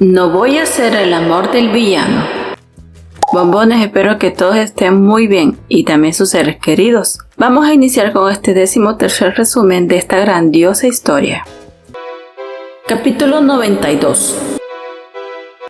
No voy a ser el amor del villano. Bombones, espero que todos estén muy bien y también sus seres queridos. Vamos a iniciar con este 13º resumen de esta grandiosa historia. Capítulo 92.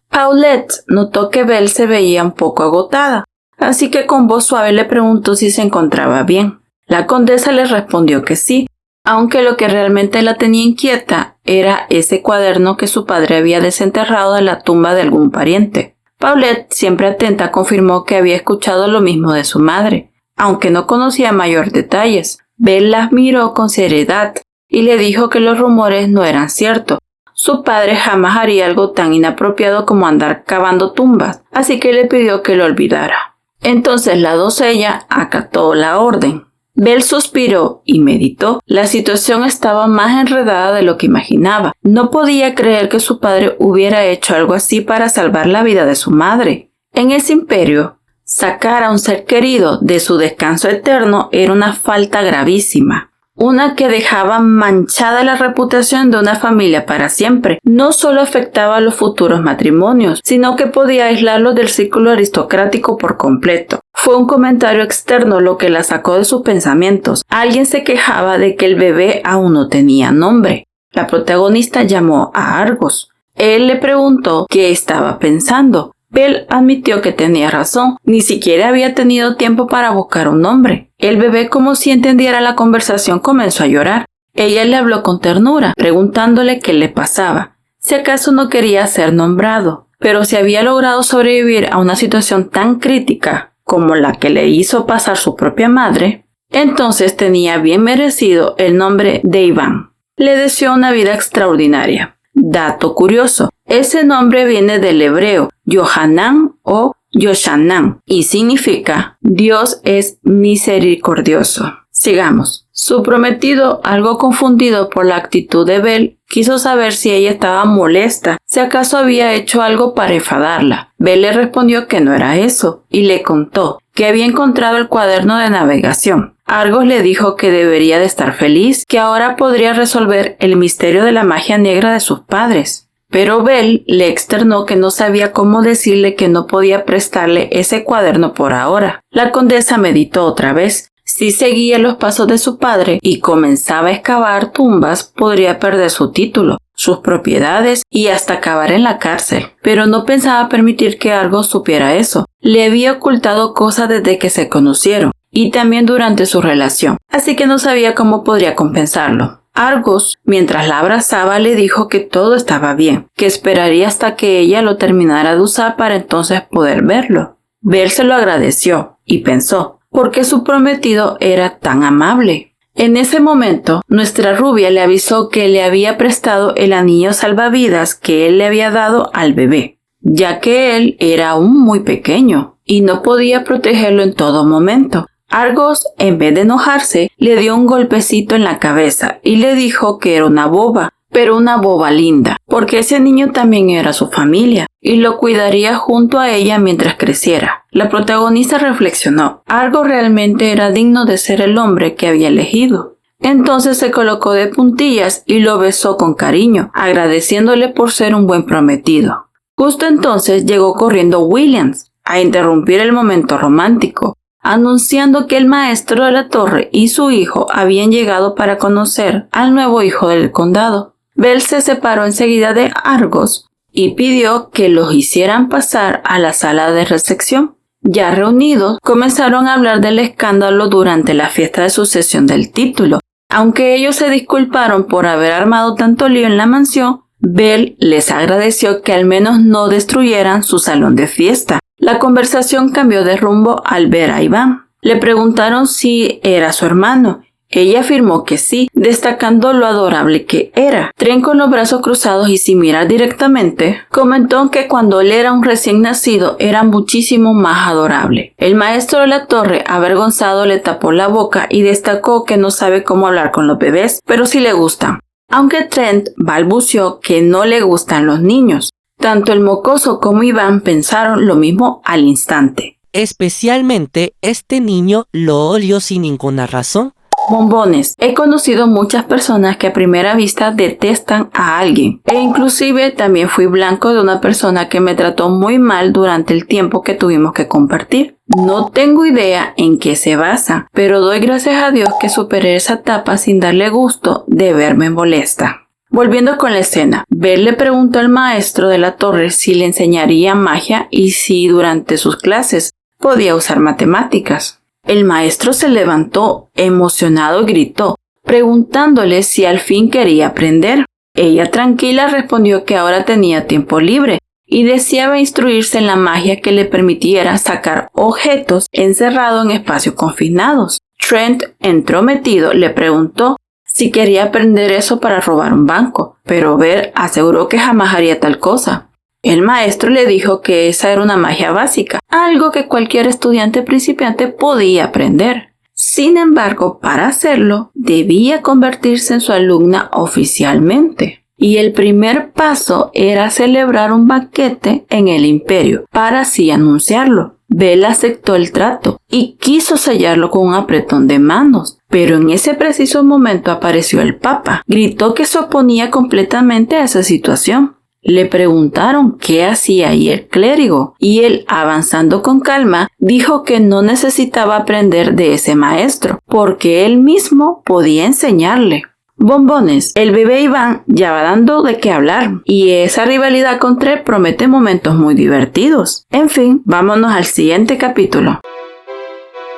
Paulette notó que Belle se veía un poco agotada, así que con voz suave le preguntó si se encontraba bien. La condesa le respondió que sí, aunque lo que realmente la tenía inquieta era ese cuaderno que su padre había desenterrado de la tumba de algún pariente. Paulette, siempre atenta, confirmó que había escuchado lo mismo de su madre, aunque no conocía mayor detalles. Belle las miró con seriedad y le dijo que los rumores no eran ciertos. Su padre jamás haría algo tan inapropiado como andar cavando tumbas, así que le pidió que lo olvidara. Entonces la doncella acató la orden. Belle suspiró y meditó. La situación estaba más enredada de lo que imaginaba. No podía creer que su padre hubiera hecho algo así para salvar la vida de su madre. En ese imperio, sacar a un ser querido de su descanso eterno era una falta gravísima. Una que dejaba manchada la reputación de una familia para siempre. No solo afectaba a los futuros matrimonios, sino que podía aislarlos del círculo aristocrático por completo. Fue un comentario externo lo que la sacó de sus pensamientos. Alguien se quejaba de que el bebé aún no tenía nombre. La protagonista llamó a Argos. Él le preguntó qué estaba pensando. Belle admitió que tenía razón, ni siquiera había tenido tiempo para buscar un nombre. El bebé, como si entendiera la conversación, comenzó a llorar. Ella le habló con ternura, preguntándole qué le pasaba, si acaso no quería ser nombrado, pero si había logrado sobrevivir a una situación tan crítica como la que le hizo pasar su propia madre, entonces tenía bien merecido el nombre de Iván. Le deseó una vida extraordinaria. Dato curioso, ese nombre viene del hebreo Yohanan o Yoshanan y significa Dios es misericordioso. Sigamos. Su prometido, algo confundido por la actitud de Belle, quiso saber si ella estaba molesta, si acaso había hecho algo para enfadarla. Belle le respondió que no era eso y le contó que había encontrado el cuaderno de navegación. Argos le dijo que debería de estar feliz, que ahora podría resolver el misterio de la magia negra de sus padres. Pero Belle le externó que no sabía cómo decirle que no podía prestarle ese cuaderno por ahora. La condesa meditó otra vez. Si seguía los pasos de su padre y comenzaba a excavar tumbas, podría perder su título, sus propiedades y hasta acabar en la cárcel. Pero no pensaba permitir que Argos supiera eso. Le había ocultado cosas desde que se conocieron y también durante su relación, así que no sabía cómo podría compensarlo. Argos, mientras la abrazaba, le dijo que todo estaba bien, que esperaría hasta que ella lo terminara de usar para entonces poder verlo. Belle se lo agradeció y pensó, ¿por qué su prometido era tan amable? En ese momento, nuestra rubia le avisó que le había prestado el anillo salvavidas que él le había dado al bebé, ya que él era aún muy pequeño y no podía protegerlo en todo momento. Argos, en vez de enojarse, le dio un golpecito en la cabeza y le dijo que era una boba, pero una boba linda, porque ese niño también era su familia y lo cuidaría junto a ella mientras creciera. La protagonista reflexionó, Argos realmente era digno de ser el hombre que había elegido. Entonces se colocó de puntillas y lo besó con cariño, agradeciéndole por ser un buen prometido. Justo entonces llegó corriendo Williams a interrumpir el momento romántico, anunciando que el maestro de la torre y su hijo habían llegado para conocer al nuevo hijo del condado. Belle se separó enseguida de Argos y pidió que los hicieran pasar a la sala de recepción. Ya reunidos, comenzaron a hablar del escándalo durante la fiesta de sucesión del título. Aunque ellos se disculparon por haber armado tanto lío en la mansión, Belle les agradeció que al menos no destruyeran su salón de fiesta. La conversación cambió de rumbo al ver a Iván. Le preguntaron si era su hermano. Ella afirmó que sí, destacando lo adorable que era. Tren, con los brazos cruzados y sin mirar directamente, comentó que cuando él era un recién nacido era muchísimo más adorable. El maestro de la torre, avergonzado, le tapó la boca y destacó que no sabe cómo hablar con los bebés, pero sí le gustan. Aunque Trent balbuceó que no le gustan los niños. Tanto el mocoso como Iván pensaron lo mismo al instante. Especialmente este niño lo odió sin ninguna razón. Bombones. He conocido muchas personas que a primera vista detestan a alguien. E inclusive también fui blanco de una persona que me trató muy mal durante el tiempo que tuvimos que compartir. No tengo idea en qué se basa, pero doy gracias a Dios que superé esa etapa sin darle gusto de verme molesta. Volviendo con la escena, Belle le preguntó al maestro de la torre si le enseñaría magia y si durante sus clases podía usar matemáticas. El maestro se levantó emocionado y gritó, preguntándole si al fin quería aprender. Ella tranquila respondió que ahora tenía tiempo libre y deseaba instruirse en la magia que le permitiera sacar objetos encerrados en espacios confinados. Trent, entrometido, le preguntó si quería aprender eso para robar un banco, pero Belle aseguró que jamás haría tal cosa. El maestro le dijo que esa era una magia básica, algo que cualquier estudiante principiante podía aprender. Sin embargo, para hacerlo, debía convertirse en su alumna oficialmente. Y el primer paso era celebrar un banquete en el imperio, para así anunciarlo. Belle aceptó el trato y quiso sellarlo con un apretón de manos. Pero en ese preciso momento apareció el Papa. Gritó que se oponía completamente a esa situación. Le preguntaron qué hacía ahí el clérigo y él, avanzando con calma, dijo que no necesitaba aprender de ese maestro, porque él mismo podía enseñarle. Bombones. El bebé Iván ya va dando de qué hablar y esa rivalidad con Trent promete momentos muy divertidos. En fin, vámonos al siguiente capítulo.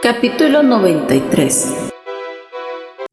Capítulo 93.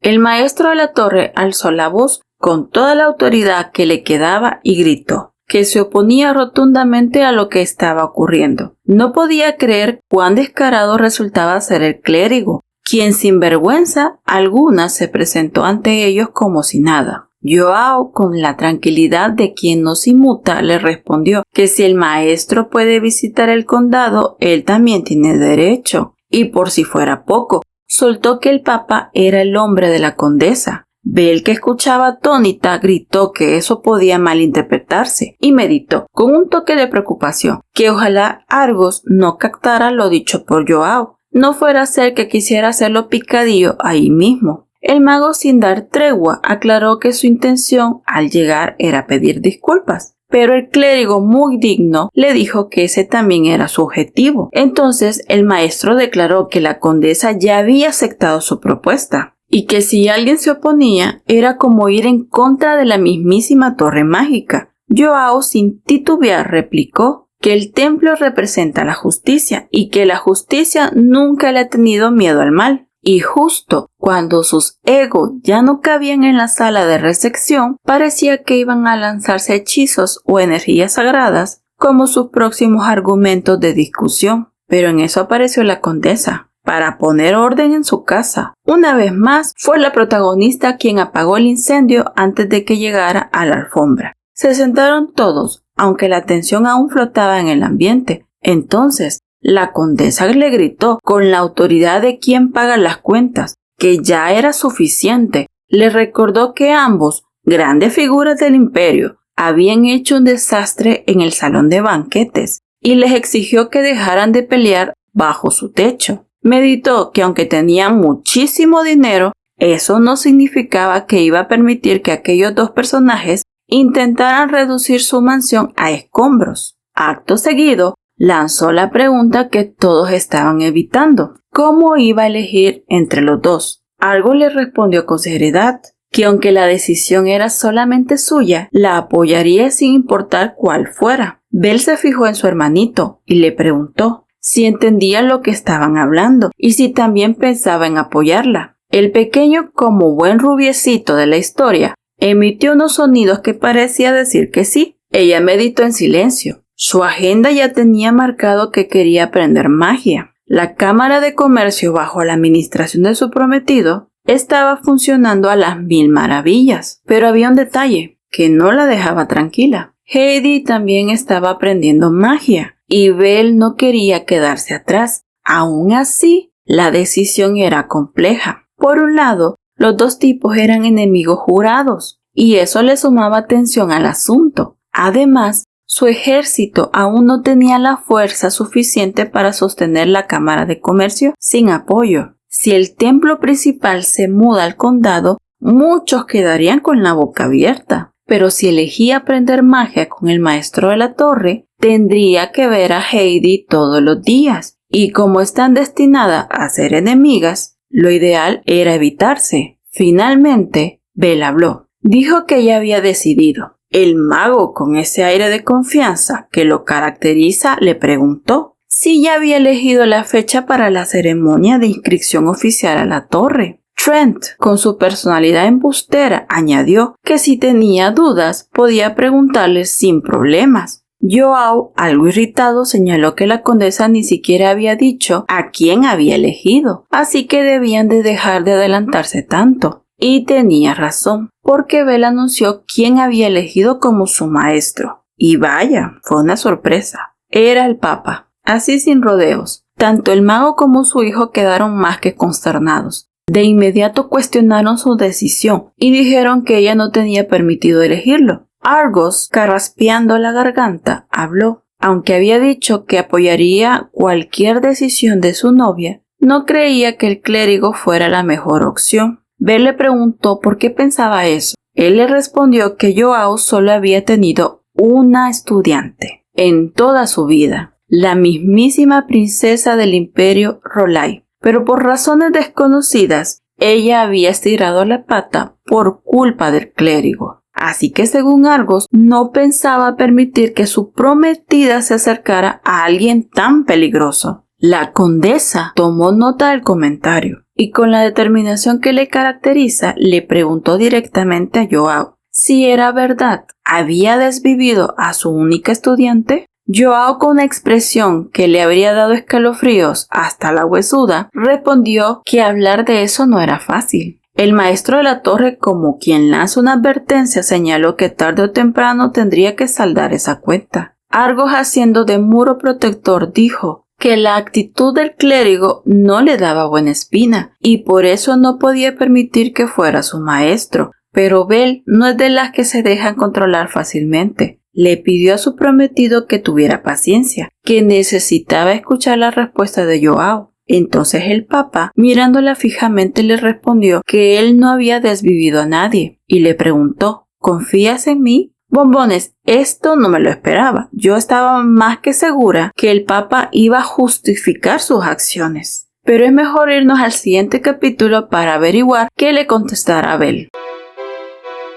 El maestro de la torre alzó la voz con toda la autoridad que le quedaba y gritó que se oponía rotundamente a lo que estaba ocurriendo. No podía creer cuán descarado resultaba ser el clérigo, quien sin vergüenza alguna se presentó ante ellos como si nada. Joao, con la tranquilidad de quien no se inmuta, le respondió que si el maestro puede visitar el condado, él también tiene derecho. Y por si fuera poco, soltó que el Papa era el hombre de la condesa. Belle, que escuchaba atónita, gritó que eso podía malinterpretarse y meditó, con un toque de preocupación, que ojalá Argos no captara lo dicho por Joao. No fuera a ser que quisiera hacerlo picadillo ahí mismo. El mago, sin dar tregua, aclaró que su intención al llegar era pedir disculpas. Pero el clérigo, muy digno, le dijo que ese también era su objetivo. Entonces el maestro declaró que la condesa ya había aceptado su propuesta y que si alguien se oponía era como ir en contra de la mismísima torre mágica. Joao, sin titubear, replicó que el templo representa la justicia y que la justicia nunca le ha tenido miedo al mal. Y justo cuando sus egos ya no cabían en la sala de recepción, parecía que iban a lanzarse hechizos o energías sagradas como sus próximos argumentos de discusión. Pero en eso apareció la condesa, para poner orden en su casa. Una vez más, fue la protagonista quien apagó el incendio antes de que llegara a la alfombra. Se sentaron todos, aunque la tensión aún flotaba en el ambiente. Entonces, la condesa le gritó con la autoridad de quien paga las cuentas, que ya era suficiente. Le recordó que ambos, grandes figuras del imperio, habían hecho un desastre en el salón de banquetes y les exigió que dejaran de pelear bajo su techo. Meditó que aunque tenían muchísimo dinero, eso no significaba que iba a permitir que aquellos dos personajes intentaran reducir su mansión a escombros. Acto seguido, lanzó la pregunta que todos estaban evitando: ¿cómo iba a elegir entre los dos? Argos le respondió con seriedad que aunque la decisión era solamente suya, la apoyaría sin importar cuál fuera. Belle se fijó en su hermanito y le preguntó si entendía lo que estaban hablando y si también pensaba en apoyarla. El pequeño, como buen rubiecito de la historia, emitió unos sonidos que parecía decir que sí. Ella meditó en silencio. Su agenda ya tenía marcado que quería aprender magia. La Cámara de Comercio, bajo la administración de su prometido, estaba funcionando a las mil maravillas. Pero había un detalle que no la dejaba tranquila. Heidi también estaba aprendiendo magia y Belle no quería quedarse atrás. Aún así, la decisión era compleja. Por un lado, los dos tipos eran enemigos jurados y eso le sumaba tensión al asunto. Además, su ejército aún no tenía la fuerza suficiente para sostener la Cámara de Comercio sin apoyo. Si el templo principal se muda al condado, muchos quedarían con la boca abierta. Pero si elegía aprender magia con el maestro de la torre, tendría que ver a Heidi todos los días. Y como están destinadas a ser enemigas, lo ideal era evitarse. Finalmente, Belle habló. Dijo que ya había decidido. El mago, con ese aire de confianza que lo caracteriza, le preguntó si ya había elegido la fecha para la ceremonia de inscripción oficial a la torre. Trent, con su personalidad embustera, añadió que si tenía dudas podía preguntarle sin problemas. Joao, algo irritado, señaló que la condesa ni siquiera había dicho a quién había elegido, así que debían de dejar de adelantarse tanto. Y tenía razón, porque Belle anunció quién había elegido como su maestro. Y vaya, fue una sorpresa. Era el Papa. Así sin rodeos. Tanto el mago como su hijo quedaron más que consternados. De inmediato cuestionaron su decisión y dijeron que ella no tenía permitido elegirlo. Argos, carraspeando la garganta, habló. Aunque había dicho que apoyaría cualquier decisión de su novia, no creía que el clérigo fuera la mejor opción. Belle le preguntó por qué pensaba eso. Él le respondió que Joao solo había tenido una estudiante en toda su vida, la mismísima princesa del imperio Rolai. Pero por razones desconocidas, ella había estirado la pata por culpa del clérigo. Así que según Argos, no pensaba permitir que su prometida se acercara a alguien tan peligroso. La condesa tomó nota del comentario y con la determinación que le caracteriza, le preguntó directamente a Joao si era verdad. ¿Había desvivido a su única estudiante? Joao, con una expresión que le habría dado escalofríos hasta la huesuda, respondió que hablar de eso no era fácil. El maestro de la torre, como quien lanza una advertencia, señaló que tarde o temprano tendría que saldar esa cuenta. Argos, haciendo de muro protector, dijo que la actitud del clérigo no le daba buena espina y por eso no podía permitir que fuera su maestro. Pero Belle no es de las que se dejan controlar fácilmente. Le pidió a su prometido que tuviera paciencia, que necesitaba escuchar la respuesta de Joao. Entonces el Papa, mirándola fijamente, le respondió que él no había desvivido a nadie y le preguntó: ¿confías en mí? Bombones, esto no me lo esperaba. Yo estaba más que segura que el Papa iba a justificar sus acciones. Pero es mejor irnos al siguiente capítulo para averiguar qué le contestará Belle.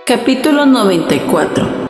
Capítulo 94.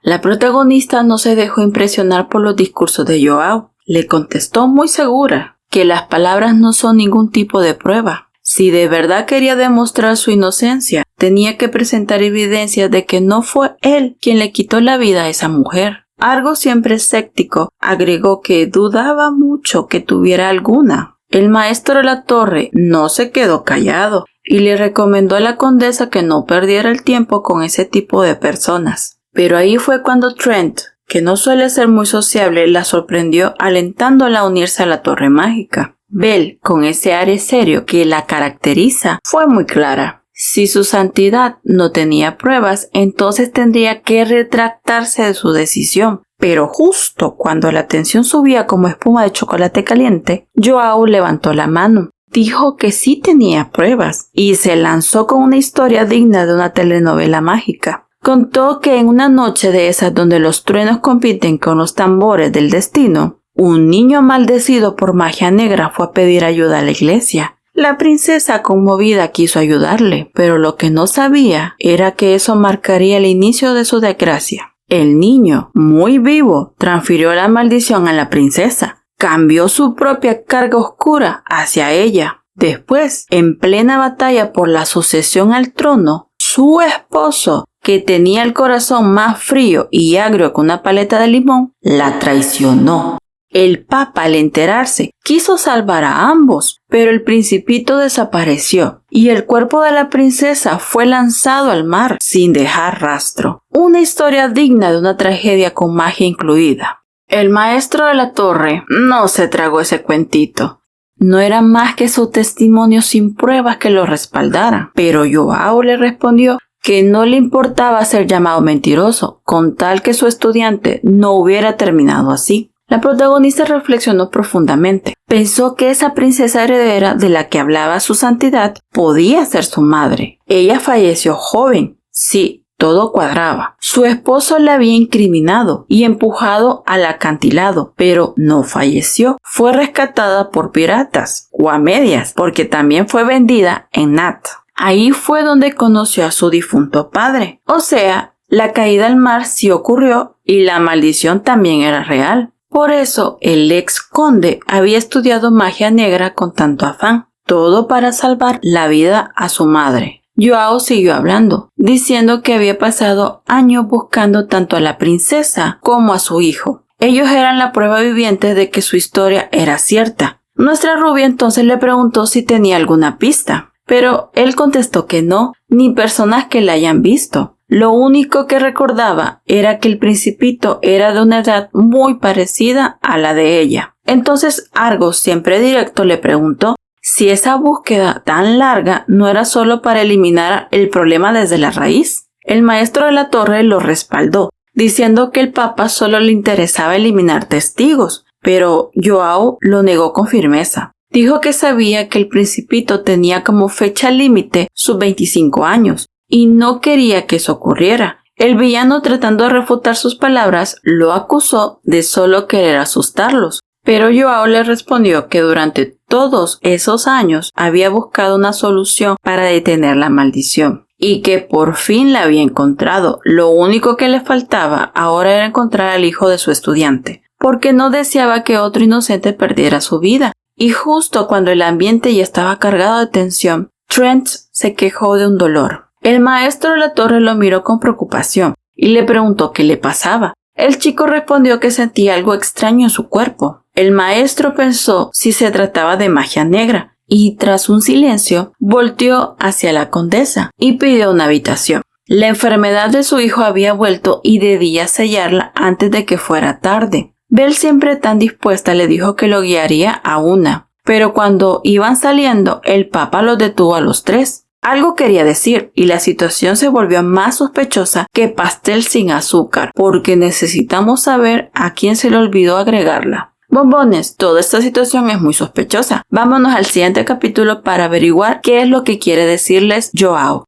La protagonista no se dejó impresionar por los discursos de Joao. Le contestó muy segura que las palabras no son ningún tipo de prueba. Si de verdad quería demostrar su inocencia, tenía que presentar evidencias de que no fue él quien le quitó la vida a esa mujer. Argos, siempre escéptico, agregó que dudaba mucho que tuviera alguna. El maestro de la torre no se quedó callado y le recomendó a la condesa que no perdiera el tiempo con ese tipo de personas. Pero ahí fue cuando Trent, que no suele ser muy sociable, la sorprendió alentándola a unirse a la torre mágica. Belle, con ese aire serio que la caracteriza, fue muy clara. Si su santidad no tenía pruebas, entonces tendría que retractarse de su decisión. Pero justo cuando la tensión subía como espuma de chocolate caliente, Joao levantó la mano. Dijo que sí tenía pruebas y se lanzó con una historia digna de una telenovela mágica. Contó que en una noche de esas donde los truenos compiten con los tambores del destino, un niño maldecido por magia negra fue a pedir ayuda a la iglesia. La princesa, conmovida, quiso ayudarle, pero lo que no sabía era que eso marcaría el inicio de su desgracia. El niño, muy vivo, transfirió la maldición a la princesa. Cambió su propia carga oscura hacia ella. Después, en plena batalla por la sucesión al trono, su esposo, que tenía el corazón más frío y agrio que una paleta de limón, la traicionó. El Papa, al enterarse, quiso salvar a ambos, pero el principito desapareció y el cuerpo de la princesa fue lanzado al mar sin dejar rastro. Una historia digna de una tragedia con magia incluida. El maestro de la torre no se tragó ese cuentito. No era más que su testimonio sin pruebas que lo respaldaran, pero Joao le respondió que no le importaba ser llamado mentiroso, con tal que su estudiante no hubiera terminado así. La protagonista reflexionó profundamente. Pensó que esa princesa heredera de la que hablaba su santidad podía ser su madre. Ella falleció joven. Sí, todo cuadraba. Su esposo la había incriminado y empujado al acantilado, pero no falleció. Fue rescatada por piratas, o a medias, porque también fue vendida en Nat. Ahí fue donde conoció a su difunto padre. O sea, la caída al mar sí ocurrió y la maldición también era real. Por eso, el ex conde había estudiado magia negra con tanto afán, todo para salvar la vida a su madre. Joao siguió hablando, diciendo que había pasado años buscando tanto a la princesa como a su hijo. Ellos eran la prueba viviente de que su historia era cierta. Nuestra rubia entonces le preguntó si tenía alguna pista, pero él contestó que no, ni personas que la hayan visto. Lo único que recordaba era que el principito era de una edad muy parecida a la de ella. Entonces Argos, siempre directo, le preguntó si esa búsqueda tan larga no era solo para eliminar el problema desde la raíz. El maestro de la torre lo respaldó, diciendo que el papa solo le interesaba eliminar testigos, pero Joao lo negó con firmeza. Dijo que sabía que el principito tenía como fecha límite sus 25 años. Y no quería que eso ocurriera. El villano, tratando de refutar sus palabras, lo acusó de solo querer asustarlos. Pero Joao le respondió que durante todos esos años había buscado una solución para detener la maldición y que por fin la había encontrado. Lo único que le faltaba ahora era encontrar al hijo de su estudiante, porque no deseaba que otro inocente perdiera su vida. Y justo cuando el ambiente ya estaba cargado de tensión, Trent se quejó de un dolor. El maestro de la torre lo miró con preocupación y le preguntó qué le pasaba. El chico respondió que sentía algo extraño en su cuerpo. El maestro pensó si se trataba de magia negra y, tras un silencio, volteó hacia la condesa y pidió una habitación. La enfermedad de su hijo había vuelto y debía sellarla antes de que fuera tarde. Belle, siempre tan dispuesta, le dijo que lo guiaría a una, pero cuando iban saliendo, el papa los detuvo a los tres. Algo quería decir y la situación se volvió más sospechosa que pastel sin azúcar, porque necesitamos saber a quién se le olvidó agregarla. Bombones, toda esta situación es muy sospechosa. Vámonos al siguiente capítulo para averiguar qué es lo que quiere decirles Joao.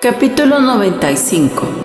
Capítulo 95.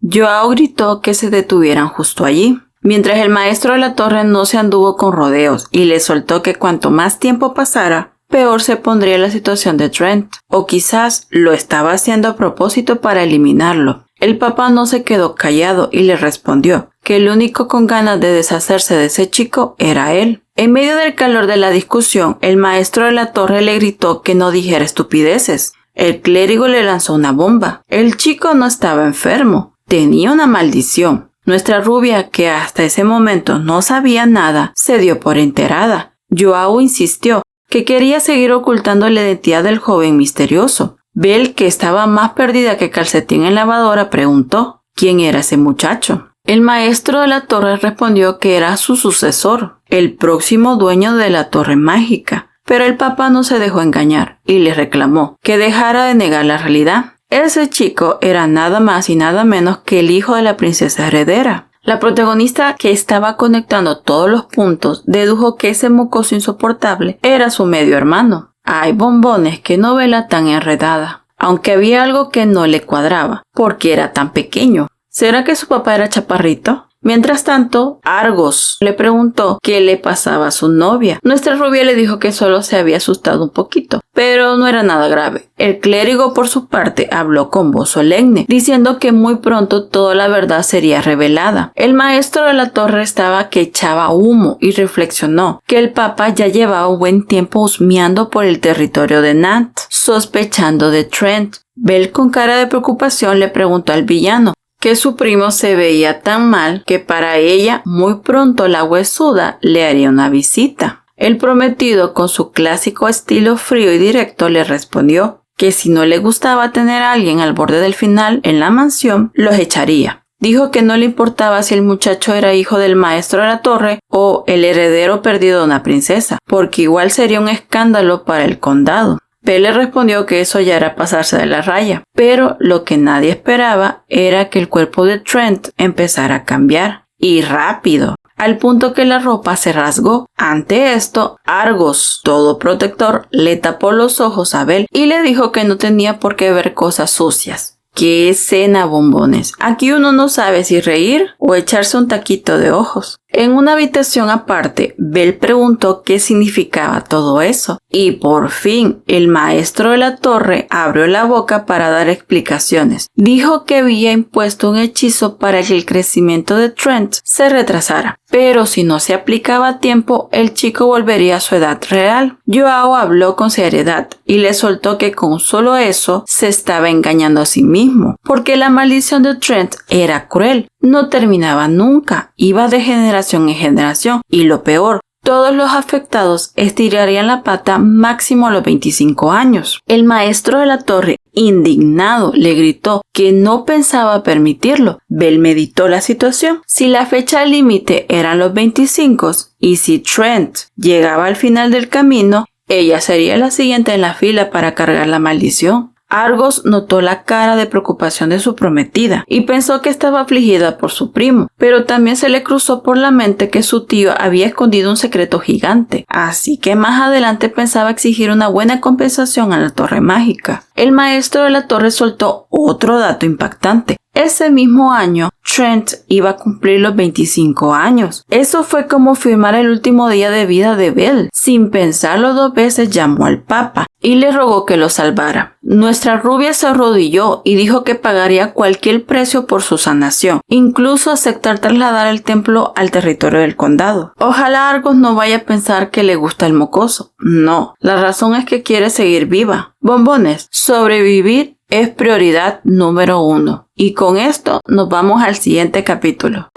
Joao gritó que se detuvieran justo allí, mientras el maestro de la torre no se anduvo con rodeos y le soltó que cuanto más tiempo pasara, peor se pondría la situación de Trent, o quizás lo estaba haciendo a propósito para eliminarlo. El papá no se quedó callado y le respondió que el único con ganas de deshacerse de ese chico era él. En medio del calor de la discusión, el maestro de la torre le gritó que no dijera estupideces. El clérigo le lanzó una bomba. El chico no estaba enfermo, tenía una maldición. Nuestra rubia, que hasta ese momento no sabía nada, se dio por enterada. Joao insistió que quería seguir ocultando la identidad del joven misterioso. Belle, que estaba más perdida que calcetín en lavadora, preguntó quién era ese muchacho. El maestro de la torre respondió que era su sucesor, el próximo dueño de la torre mágica. Pero el papá no se dejó engañar y le reclamó que dejara de negar la realidad. Ese chico era nada más y nada menos que el hijo de la princesa heredera. La protagonista, que estaba conectando todos los puntos, dedujo que ese mocoso insoportable era su medio hermano. ¡Ay, bombones! ¡Qué novela tan enredada! Aunque había algo que no le cuadraba, porque era tan pequeño. ¿Será que su papá era chaparrito? Mientras tanto, Argos le preguntó qué le pasaba a su novia. Nuestra rubia le dijo que solo se había asustado un poquito, pero no era nada grave. El clérigo, por su parte, habló con voz solemne, diciendo que muy pronto toda la verdad sería revelada. El maestro de la torre estaba que echaba humo y reflexionó que el papa ya llevaba un buen tiempo husmeando por el territorio de Nat, sospechando de Trent. Belle, con cara de preocupación, le preguntó al villano que su primo se veía tan mal que para ella muy pronto la huesuda le haría una visita. El prometido, con su clásico estilo frío y directo, le respondió que si no le gustaba tener a alguien al borde del final en la mansión, los echaría. Dijo que no le importaba si el muchacho era hijo del maestro de la torre o el heredero perdido de una princesa, porque igual sería un escándalo para el condado. Belle respondió que eso ya era pasarse de la raya, pero lo que nadie esperaba era que el cuerpo de Trent empezara a cambiar. y rápido, al punto que la ropa se rasgó. Ante esto, Argos, todo protector, le tapó los ojos a Belle y le dijo que no tenía por qué ver cosas sucias. ¡Qué escena, bombones! Aquí uno no sabe si reír o echarse un taquito de ojos. En una habitación aparte, Belle preguntó qué significaba todo eso. Y por fin, el maestro de la torre abrió la boca para dar explicaciones. Dijo que había impuesto un hechizo para que el crecimiento de Trent se retrasara. Pero si no se aplicaba a tiempo, el chico volvería a su edad real. Joao habló con seriedad y le soltó que con solo eso se estaba engañando a sí mismo, porque la maldición de Trent era cruel. No terminaba nunca, iba de generación en generación, y lo peor, todos los afectados estirarían la pata máximo a los 25 años. El maestro de la torre, indignado, le gritó que no pensaba permitirlo. Belle meditó la situación. Si la fecha límite eran los 25 y si Trent llegaba al final del camino, ella sería la siguiente en la fila para cargar la maldición. Argos notó la cara de preocupación de su prometida y pensó que estaba afligida por su primo, pero también se le cruzó por la mente que su tío había escondido un secreto gigante, así que más adelante pensaba exigir una buena compensación a la torre mágica. El maestro de la torre soltó otro dato impactante. Ese mismo año, Trent iba a cumplir los 25 años. Eso fue como firmar el último día de vida de Belle. Sin pensarlo dos veces, llamó al Papa y le rogó que lo salvara. Nuestra rubia se arrodilló y dijo que pagaría cualquier precio por su sanación, incluso aceptar trasladar el templo al territorio del condado. Ojalá Argos no vaya a pensar que le gusta el mocoso. No, la razón es que quiere seguir viva. Bombones, sobrevivir es prioridad número 1. Y con esto nos vamos al siguiente capítulo.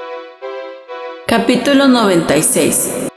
Capítulo 96.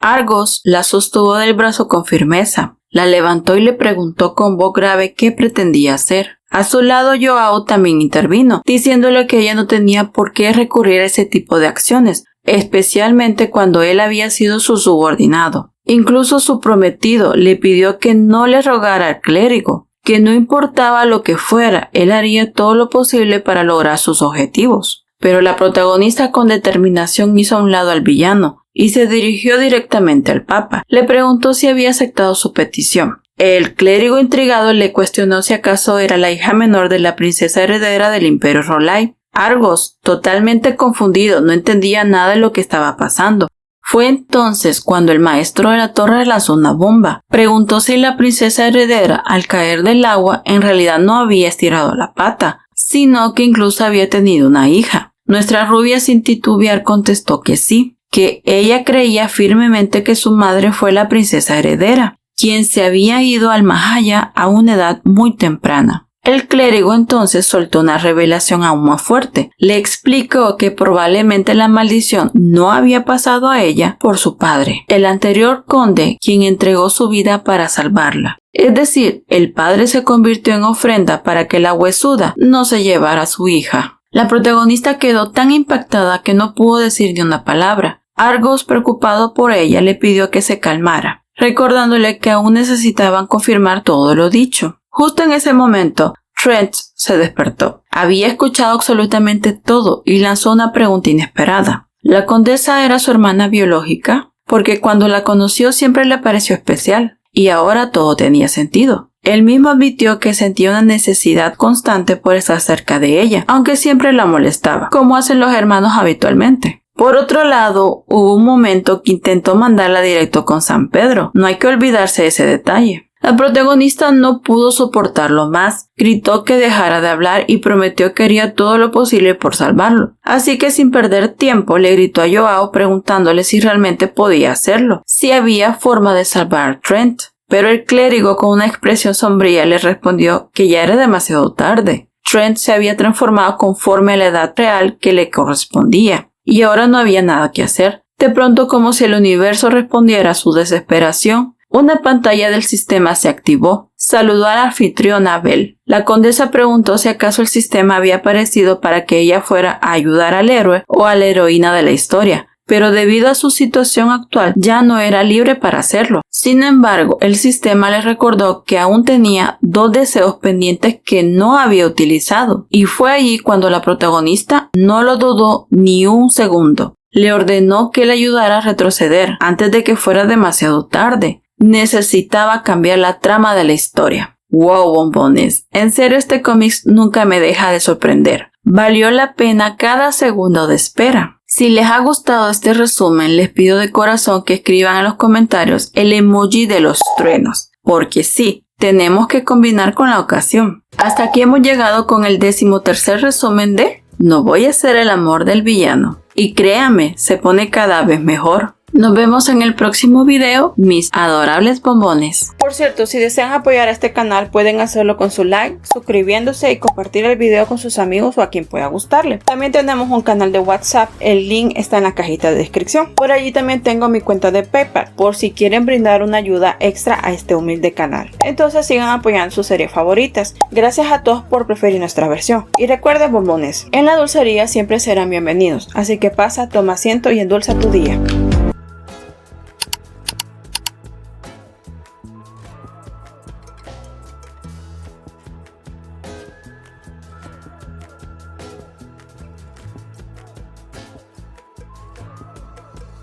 Argos la sostuvo del brazo con firmeza. La levantó y le preguntó con voz grave qué pretendía hacer. A su lado Joao también intervino, diciéndole que ella no tenía por qué recurrir a ese tipo de acciones, especialmente cuando él había sido su subordinado. Incluso su prometido le pidió que no le rogara al clérigo, que no importaba lo que fuera, él haría todo lo posible para lograr sus objetivos. Pero la protagonista con determinación hizo a un lado al villano y se dirigió directamente al Papa. Le preguntó si había aceptado su petición. El clérigo intrigado le cuestionó si acaso era la hija menor de la princesa heredera del Imperio Rolai. Argos, totalmente confundido, no entendía nada de lo que estaba pasando. Fue entonces cuando el maestro de la torre lanzó una bomba. Preguntó si la princesa heredera, al caer del agua, en realidad no había estirado la pata, sino que incluso había tenido una hija. Nuestra rubia sin titubear contestó que sí, que ella creía firmemente que su madre fue la princesa heredera, quien se había ido al más allá a una edad muy temprana. El clérigo entonces soltó una revelación aún más fuerte. Le explicó que probablemente la maldición no había pasado a ella por su padre, el anterior conde, quien entregó su vida para salvarla. Es decir, el padre se convirtió en ofrenda para que la huesuda no se llevara a su hija. La protagonista quedó tan impactada que no pudo decir ni una palabra. Argos, preocupado por ella, le pidió que se calmara, recordándole que aún necesitaban confirmar todo lo dicho. Justo en ese momento, Trent se despertó. Había escuchado absolutamente todo y lanzó una pregunta inesperada. ¿La condesa era su hermana biológica? Porque cuando la conoció siempre le pareció especial, y ahora todo tenía sentido. Él mismo admitió que sentía una necesidad constante por estar cerca de ella, aunque siempre la molestaba, como hacen los hermanos habitualmente. Por otro lado, hubo un momento que intentó mandarla directo con San Pedro. No hay que olvidarse de ese detalle. La protagonista no pudo soportarlo más, gritó que dejara de hablar y prometió que haría todo lo posible por salvarlo. Así que sin perder tiempo le gritó a Joao preguntándole si realmente podía hacerlo, si había forma de salvar a Trent. Pero el clérigo con una expresión sombría le respondió que ya era demasiado tarde. Trent se había transformado conforme a la edad real que le correspondía, y ahora no había nada que hacer. De pronto, como si el universo respondiera a su desesperación, una pantalla del sistema se activó. Saludó a la anfitriona Belle. La condesa preguntó si acaso el sistema había aparecido para que ella fuera a ayudar al héroe o a la heroína de la historia. pero debido a su situación actual ya no era libre para hacerlo. Sin embargo, el sistema le recordó que aún tenía 2 deseos pendientes que no había utilizado, y fue allí cuando la protagonista no lo dudó ni un segundo. Le ordenó que le ayudara a retroceder antes de que fuera demasiado tarde. Necesitaba cambiar la trama de la historia. ¡Wow, bombones! En serio, este cómic nunca me deja de sorprender. Valió la pena cada segundo de espera. Si les ha gustado este resumen, les pido de corazón que escriban en los comentarios el emoji de los truenos, porque sí, tenemos que combinar con la ocasión. Hasta aquí hemos llegado con el 13º resumen de No voy a ser el amor del villano. Y créanme, se pone cada vez mejor. Nos vemos en el próximo video, mis adorables bombones. Por cierto, si desean apoyar a este canal, pueden hacerlo con su like, suscribiéndose y compartir el video con sus amigos o a quien pueda gustarle. También tenemos un canal de WhatsApp, el link está en la cajita de descripción. Por allí también tengo mi cuenta de PayPal, por si quieren brindar una ayuda extra a este humilde canal. Entonces sigan apoyando sus series favoritas. Gracias a todos por preferir nuestra versión. Y recuerden, bombones, en la dulcería siempre serán bienvenidos, así que pasa, toma asiento y endulza tu día.